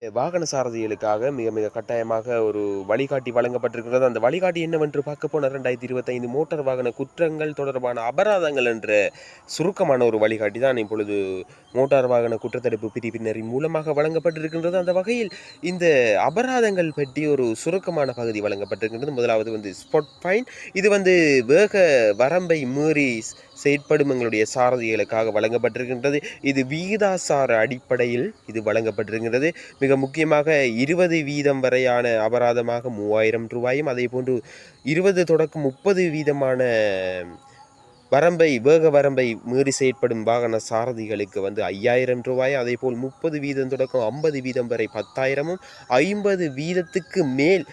வாகன சாரதிகளுக்காக மிக மிக கட்டாயமாக ஒரு வழிகாட்டி வழங்கப்பட்டிருக்கிறது. அந்த வழிகாட்டி என்னவென்று பார்க்க போனால் 2025 மோட்டார் வாகன குற்றங்கள் தொடர்பான அபராதங்கள் என்ற சுருக்கமான ஒரு வழிகாட்டி தான் இப்பொழுது மோட்டார் வாகன குற்றத்தடுப்பு பிரிவினரின் மூலமாக வழங்கப்பட்டிருக்கின்றது. அந்த வகையில் இந்த அபராதங்கள் பற்றி ஒரு சுருக்கமான பகுதி வழங்கப்பட்டிருக்கின்றது. முதலாவது ஸ்பாட் ஃபைன். இது வேக வரம்பை மீறி செயற்படும் எங்களுடைய சாரதிகளுக்காக வழங்கப்பட்டிருக்கின்றது. இது விகிதாசார அடிப்படையில் இது வழங்கப்பட்டிருக்கின்றது. மிக முக்கியமாக 20% வரையான அபராதமாக 3000 ரூபாயும், அதே போன்று 20 தொடக்கம் 30 வீதமான வேக வரம்பை மீறி செயற்படும் வாகன சாரதிகளுக்கு 5000 ரூபாய், அதே போல் 30 வீதம் தொடக்கம் 50 வீதம் வரை 10,000ம், 50 வீதத்துக்கு மேல்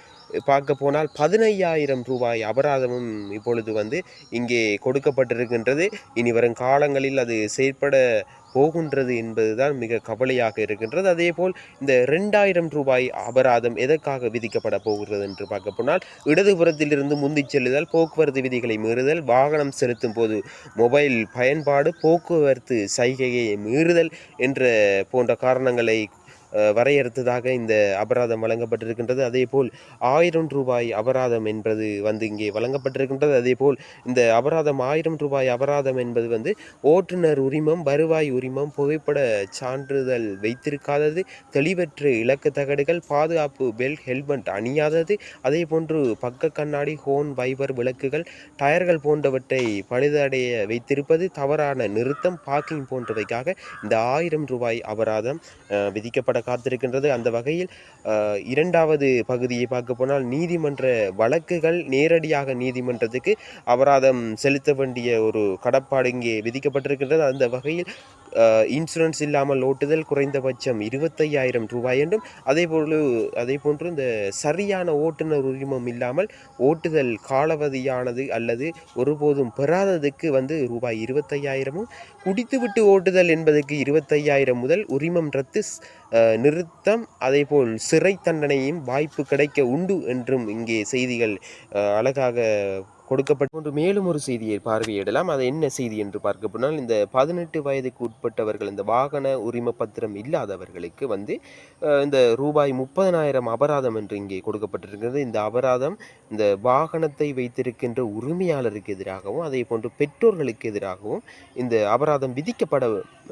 பார்க்க போனால் 15,000 ரூபாய் அபராதமும் இப்பொழுது இங்கே கொடுக்கப்பட்டிருக்கின்றது. இனி வரும் காலங்களில் அது செயற்பட போகின்றது என்பதுதான் மிக கவலையாக இருக்கின்றது. அதேபோல் இந்த 2,000 ரூபாய் அபராதம் எதற்காக விதிக்கப்பட போகிறது என்று பார்க்க போனால், இடதுபுறத்திலிருந்து முந்திச் செல்லுதல், போக்குவரத்து விதிகளை மீறுதல், வாகனம் செலுத்தும் போது மொபைல் பயன்பாடு, போக்குவரத்து சைகையை மீறுதல் என்ற போன்ற காரணங்களை வரையறுத்ததாக இந்த அபராதம் வழங்கப்பட்டிருக்கின்றது. அதேபோல் 1000 ரூபாய் அபராதம் என்பது இங்கே வழங்கப்பட்டிருக்கின்றது. அதேபோல் இந்த அபராதம் 1000 ரூபாய் அபராதம் என்பது ஓட்டுநர் உரிமம், வருவாய் உரிமம், புகைப்பட சான்றிதழ் வைத்திருக்காதது, தெளிவற்ற இலக்கு தகடுகள், பாதுகாப்பு பெல்ட் ஹெல்மெட் அணியாதது, அதே போன்று பக்க கண்ணாடி, ஹோன், வைபர் விளக்குகள், டயர்கள் போன்றவற்றை பழுதடைய வைத்திருப்பது, தவறான நிறுத்தம், பார்க்கிங் போன்றவைக்காக இந்த 1000 ரூபாய் அபராதம் விதிக்கப்பட காத்திருக்கின்றது. அந்த வகையில் இரண்டாவது பகுதியை பார்க்க போனால், நீதிமன்ற வழக்குகள் நேரடியாக நீதிமன்றத்துக்கு அபராதம் செலுத்த வேண்டிய ஒரு கடப்பாடு இங்கே விதிக்கப்பட்டிருக்கின்றது. அந்த வகையில் இன்சூரன்ஸ் இல்லாமல் ஓட்டுதல் குறைந்தபட்சம் 25,000 ரூபாய் என்றும், அதே போன்று இந்த சரியான ஓட்டுநர் உரிமம் இல்லாமல் ஓட்டுதல் காலாவதியானது அல்லது ஒருபோதும் பெறாததுக்கு ரூபாய் 25,000மும், குடித்துவிட்டு ஓட்டுதல் என்பதற்கு 25,000 முதல் உரிமம் ரத்து, நிறுத்தம், அதேபோல் சிறை தண்டனையும் வாய்ப்பு கிடைக்க உண்டு என்றும் இங்கே செய்திகள் அழகாக கொடுக்கப்பட்ட மேலும் ஒரு செய்தியை பார்வையிடலாம். அது என்ன செய்தி என்று பார்க்க போனால், இந்த 18 வயதுக்கு உட்பட்டவர்கள், இந்த வாகன உரிம பத்திரம் இல்லாதவர்களுக்கு இந்த ரூபாய் 30,000 அபராதம் என்று இங்கே கொடுக்கப்பட்டிருக்கிறது. இந்த அபராதம் இந்த வாகனத்தை வைத்திருக்கின்ற உரிமையாளருக்கு எதிராகவும், அதே போன்று பெற்றோர்களுக்கு எதிராகவும் இந்த அபராதம் விதிக்கப்பட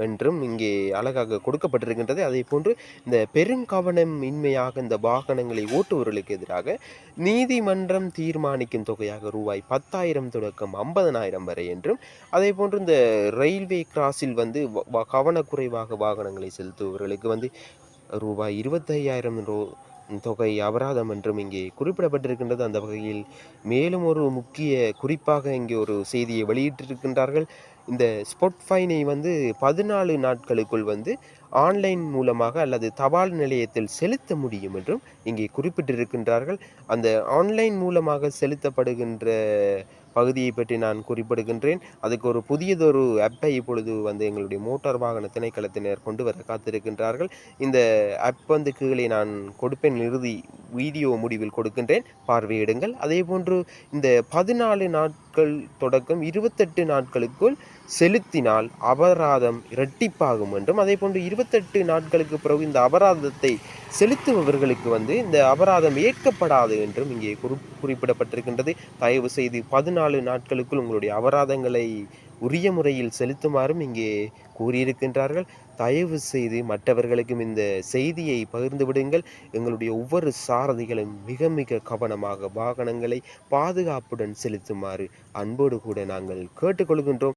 என்றும் இங்கே அழகாக கொடுக்கப்பட்டிருக்கின்றது. அதே போன்று இந்த பெருங்கவனம் இன்மையாக இந்த வாகனங்களை ஓட்டுபவர்களுக்கு எதிராக நீதிமன்றம் தீர்மானிக்கும் தொகையாக ரூபாய் 10,000 தொடக்கம் 50,000 வரை என்றும், அதே போன்று இந்த ரயில்வே கிராஸில் கவனக்குறைவாக வாகனங்களை செலுத்துபவர்களுக்கு ரூபாய் 25,000 தொகை அபராதம் என்றும் இங்கே குறிப்பிடப்பட்டிருக்கின்றது. அந்த வகையில் மேலும் ஒரு முக்கிய குறிப்பாக இங்கே ஒரு செய்தியை வெளியிட்டிருக்கின்றார்கள். இந்த ஸ்பாட் ஃபைனை 14 நாட்களுக்குள் ஆன்லைன் மூலமாக அல்லது தபால் நிலையத்தில் செலுத்த முடியும் என்றும் இங்கே குறிப்பிட்டிருக்கின்றார்கள். அந்த ஆன்லைன் மூலமாக செலுத்தப்படுகின்ற பகுதியை பற்றி நான் குறிப்பிடுகின்றேன். அதுக்கு ஒரு புதியதொரு ஆப்பை இப்பொழுது எங்களுடைய மோட்டார் வாகன திணைக்களத்தினர் கொண்டு வர காத்திருக்கின்றார்கள். இந்த ஆப் கீழே நான் கொடுப்பேன், இறுதி வீடியோ முடிவில் கொடுக்கின்றேன், பார்வையிடுங்கள். அதே போன்று இந்த 14 நாட்கள் தொடக்கம் 28 நாட்களுக்குள் செலுத்தினால் அபராதம் இரட்டிப்பாகும் என்றும், அதே போன்று 28 நாட்களுக்கு பிறகு இந்த அபராதத்தை செலுத்துபவர்களுக்கு இந்த அபராதம் ஏற்கப்படாது என்றும் இங்கே குறிப்பிடப்பட்டிருக்கின்றது. தயவு செய்து 14 நாட்களுக்குள் உங்களுடைய அபராதங்களை உரிய முறையில் செலுத்துமாறும் இங்கே கூறியிருக்கின்றார்கள். தயவு செய்து மற்றவர்களுக்கும் இந்த செய்தியை பகிர்ந்து விடுங்கள். எங்களுடைய ஒவ்வொரு சாரதிகளும் மிக மிக கவனமாக வாகனங்களை பாதுகாப்புடன் செலுத்துமாறு அன்போடு கூட நாங்கள் கேட்டுக்கொள்கின்றோம்.